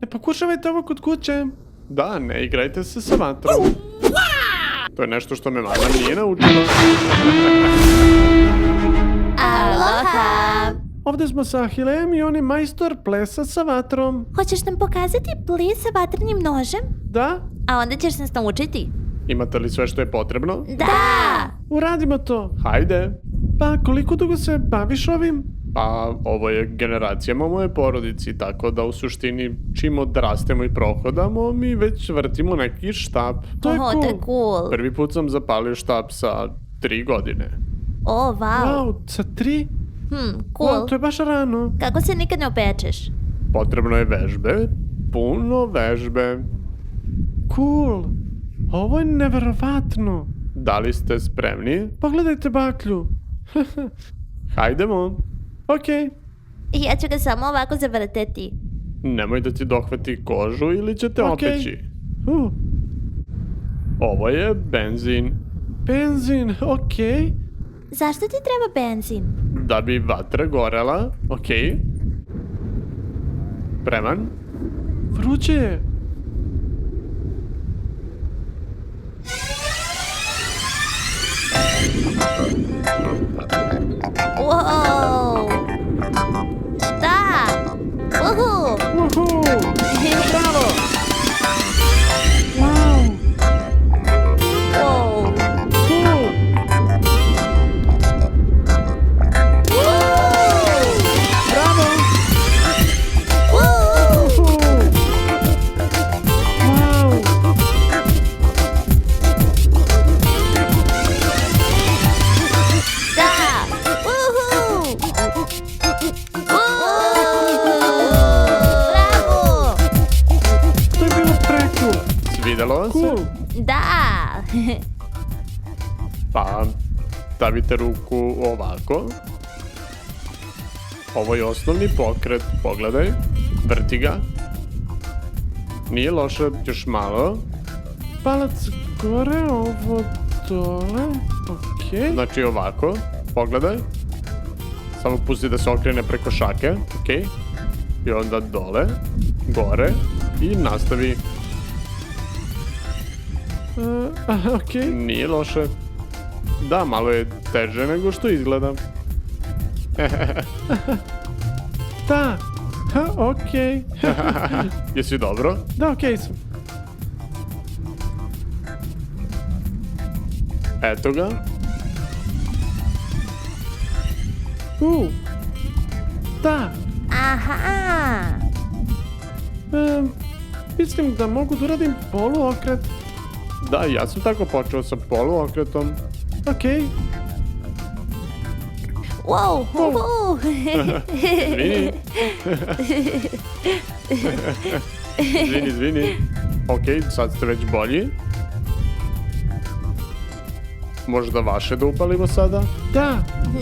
Ne pokušavajte ovo kod kuće. Da, ne igrajte se sa vatrom. To je nešto što me mama nije naučila. Aloha! Ovdje smo sa Ahilejem i on je majstor plesa sa vatrom. Hoćeš nam pokazati ples sa vatrenim nožem? Da? A onda ćeš nas naučiti. Imate li sve što je potrebno? Da! Uradimo to. Hajde. Pa koliko dugo se baviš ovim? Pa ovo je generacijama u moje porodici, tako da u suštini čim odrastemo i prohodamo, mi već vrtimo neki štap. To je To je cool. Prvi put sam zapalio štap sa 3 godine. O, wow. Wow, sa 3? Cool. Wow, to je baš rano. Kako se nikad ne opečeš? Potrebno je vežbe, puno vežbe. Cool. Ovo je neverovatno. Da li ste spremni? Pogledajte baklju. Hajdemo. Okej. Ja ću ga samo ovako zavrteti. Nemoj da ti dohvati kožu ili će te Okej. opeći. Ovo je benzin. Benzin, okej. Zašto ti treba benzin? Da bi vatra gorela, okej. Spreman? Vruće je. Wow! Da! Uhu! Uhu! Bravo! Wow! Wow! Cool! Bravo! Wow! Uhu! Wow! Da! Uhu! Bravo! To je bilo preko. Svidelo vam se? Da! Pa, stavite ruku ovako. Ovo je osnovni pokret, pogledaj. Vrti ga. Nije loše, još malo. Palac gore, ovo dole. Okej. Znači ovako, pogledaj. Samo pusti da se okrene preko šake, okej. I onda dole, gore i nastavi. Okej. Nije loše. Da, malo je teže nego što izgleda. Da. Okej. Jesi dobro? Da, okej sam. Eto ga. Da. Aha! Mislim da mogu da uradim poluokret. Da, ja sam tako počeo sa poluokretom. Okej. Wow! Uhu! Izvini. Izvini. Okej, sad ste već bolji. Možda vaše da upalimo sada? Da.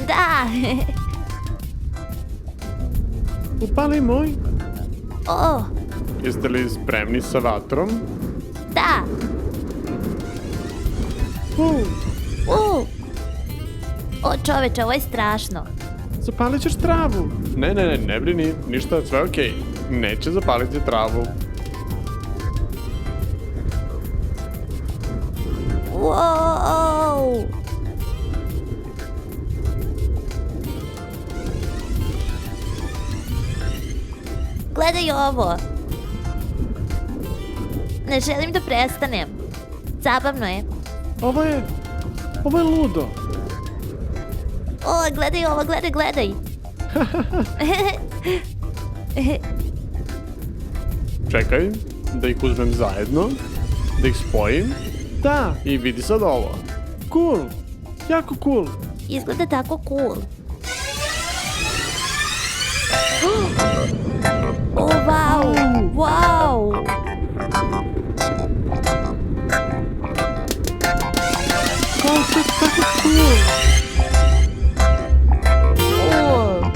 Da! Upali moj. O! Jeste li spremni sa vatrom? Da! O čoveče, ovo je strašno. Zapalit ćeš travu. Ne brini, ništa, sve okej. Neće zapaliti travu. Wow! Gledaj ovo. Ne želim da prestanem. Zabavno je. Ovo je ludo. O, gledaj ovo, gledaj. Čekaj, da ih uzmem zajedno, da ih spojim. Da, i vidi sad ovo. Cool, jako cool. Izgleda tako cool. O, wow! Wow! Kao to je tako cool. Cool!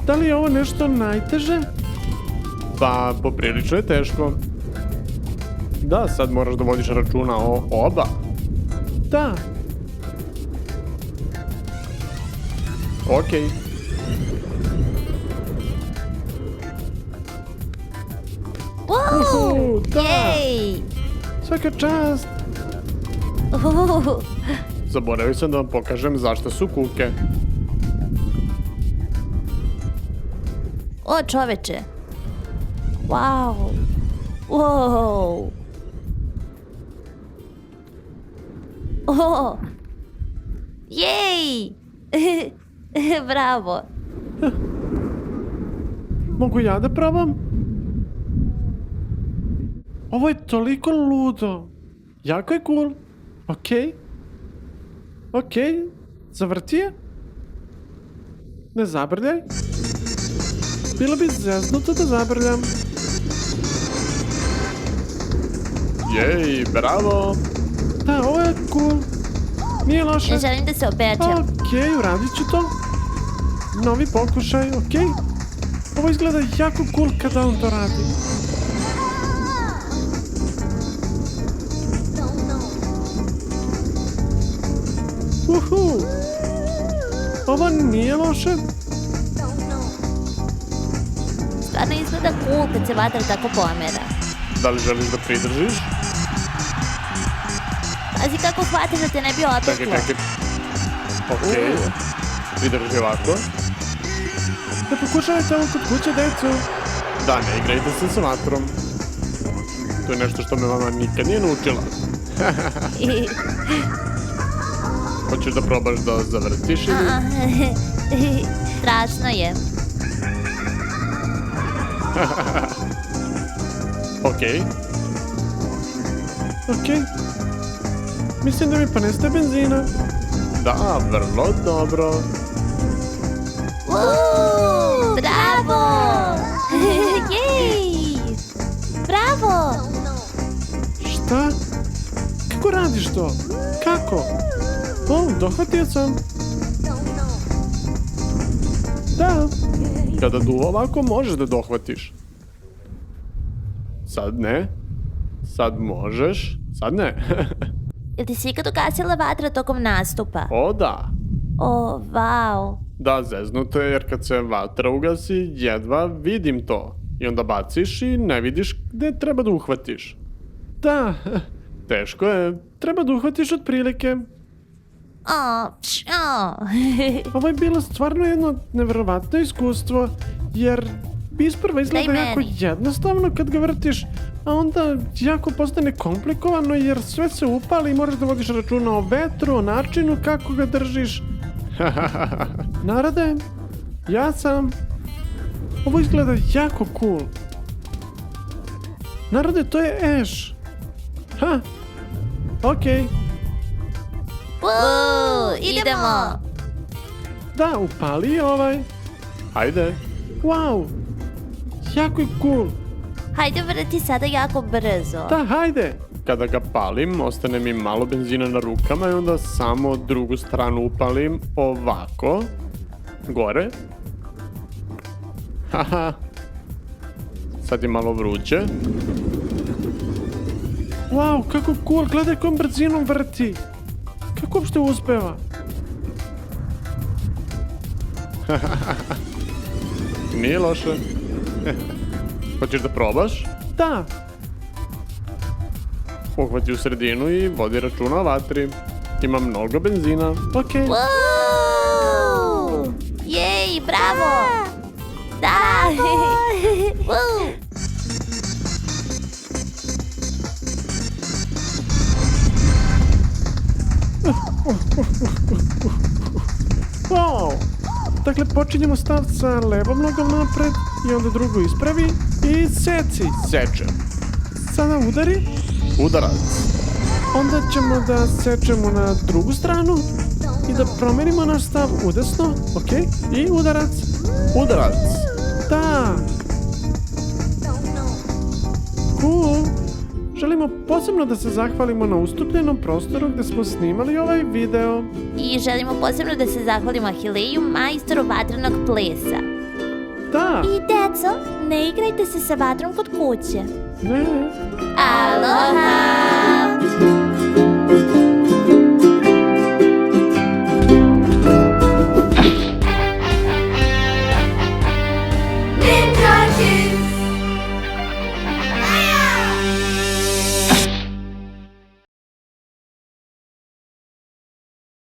Da li je ovo nešto najteže? Pa, poprilično je teško. Da, sad moraš da vodiš računa o oba. Da. Okej. Wow! Da. Jej! Svaka čast. Zaboravio sam da vam pokažem zašto su kuke. O, čoveče. Wow. Wow. O. Jej! Bravo. Mogu ja da probam? Ovo je toliko ludo. Jako je cool. Okej. Okej. Zavrti je. Ne zabrljaj. Bilo bi zeznuto da zabrljam. Jej, bravo. Da, ovo je cool. Nije loše. Ne želim da se opečem. Okej, uradit ću to. Novi pokušaj, okej. Ovo izgleda jako cool kada on to radi. Uhu. Ovo nije loše. Stvarno izgleda cool kad se vatra tako pomera. Da li želiš da pridržiš? Pazi kako hvataš da te ne bi opeklo. Čekaj. Okej. Pridrži ovako. Da pokušajte ovo kod kuće, decu. Da, ne igrajte se sa vatrom. To je nešto što me mama nikad nije naučila. Hoćeš da probaš da zavrtiš ili? Strašno je. Okej. Mislim da mi poneste benzina. Da, vrlo dobro. Bravo! Jej! Bravo! Šta? Kako radiš to? Kako? O, dohvatio sam. Da. Kada duva ovako možeš da dohvatiš. Sad ne. Sad možeš. Sad ne. Jel ti si ikad ugasila vatra tokom nastupa? O, da. O, vau. Da, zeznuto je jer kad se vatra ugasi, jedva vidim to. I onda baciš i ne vidiš gde treba da uhvatiš. Da, teško je. Treba da uhvatiš otprilike. Ovo je bilo stvarno jedno neverovatno iskustvo, jer isprva izgleda jako jednostavno kad ga vrtiš, a onda jako postane komplikovano jer sve se upali i moraš da vodiš računa o vetru, o načinu kako ga držiš. Narode, ja sam. Ovo izgleda jako cool. Narode, to je Ash. Okej. Idemo! Da, upali ovaj. Hajde. Wow. Jako je cool. Hajde vrti sada jako brzo. Da, hajde. Kada ga palim, ostane mi malo benzina na rukama i onda samo drugu stranu upalim ovako. Gore. Haha. Sad je malo vruće. Wow, kako cool. Gledaj kojom brzinom vrti. Kako uopšte uspeva? Nije loše. Hoćeš da probaš? Da. Uhvati u sredinu i vodi računa o vatri. Ima mnogo benzina. Okej. Wow! Jej, bravo! Da! Wow! Wow! Dakle, počinjemo stav sa levom nogom napred i onda drugu ispravi i seci. Sečem. Sada udari. Udarac. Onda ćemo da sečemo na drugu stranu i da promenimo naš stav udesno. Okej. I udarac. Udarac. Da. Cool. Želimo posebno da se zahvalimo na ustupljenom prostoru gde smo snimali ovaj video. I želimo posebno da se zahvalimo Ahileju, majstoru vatrenog plesa. Da. I deco, ne igrajte se sa vatrom kod kuće. Ne. Aloha!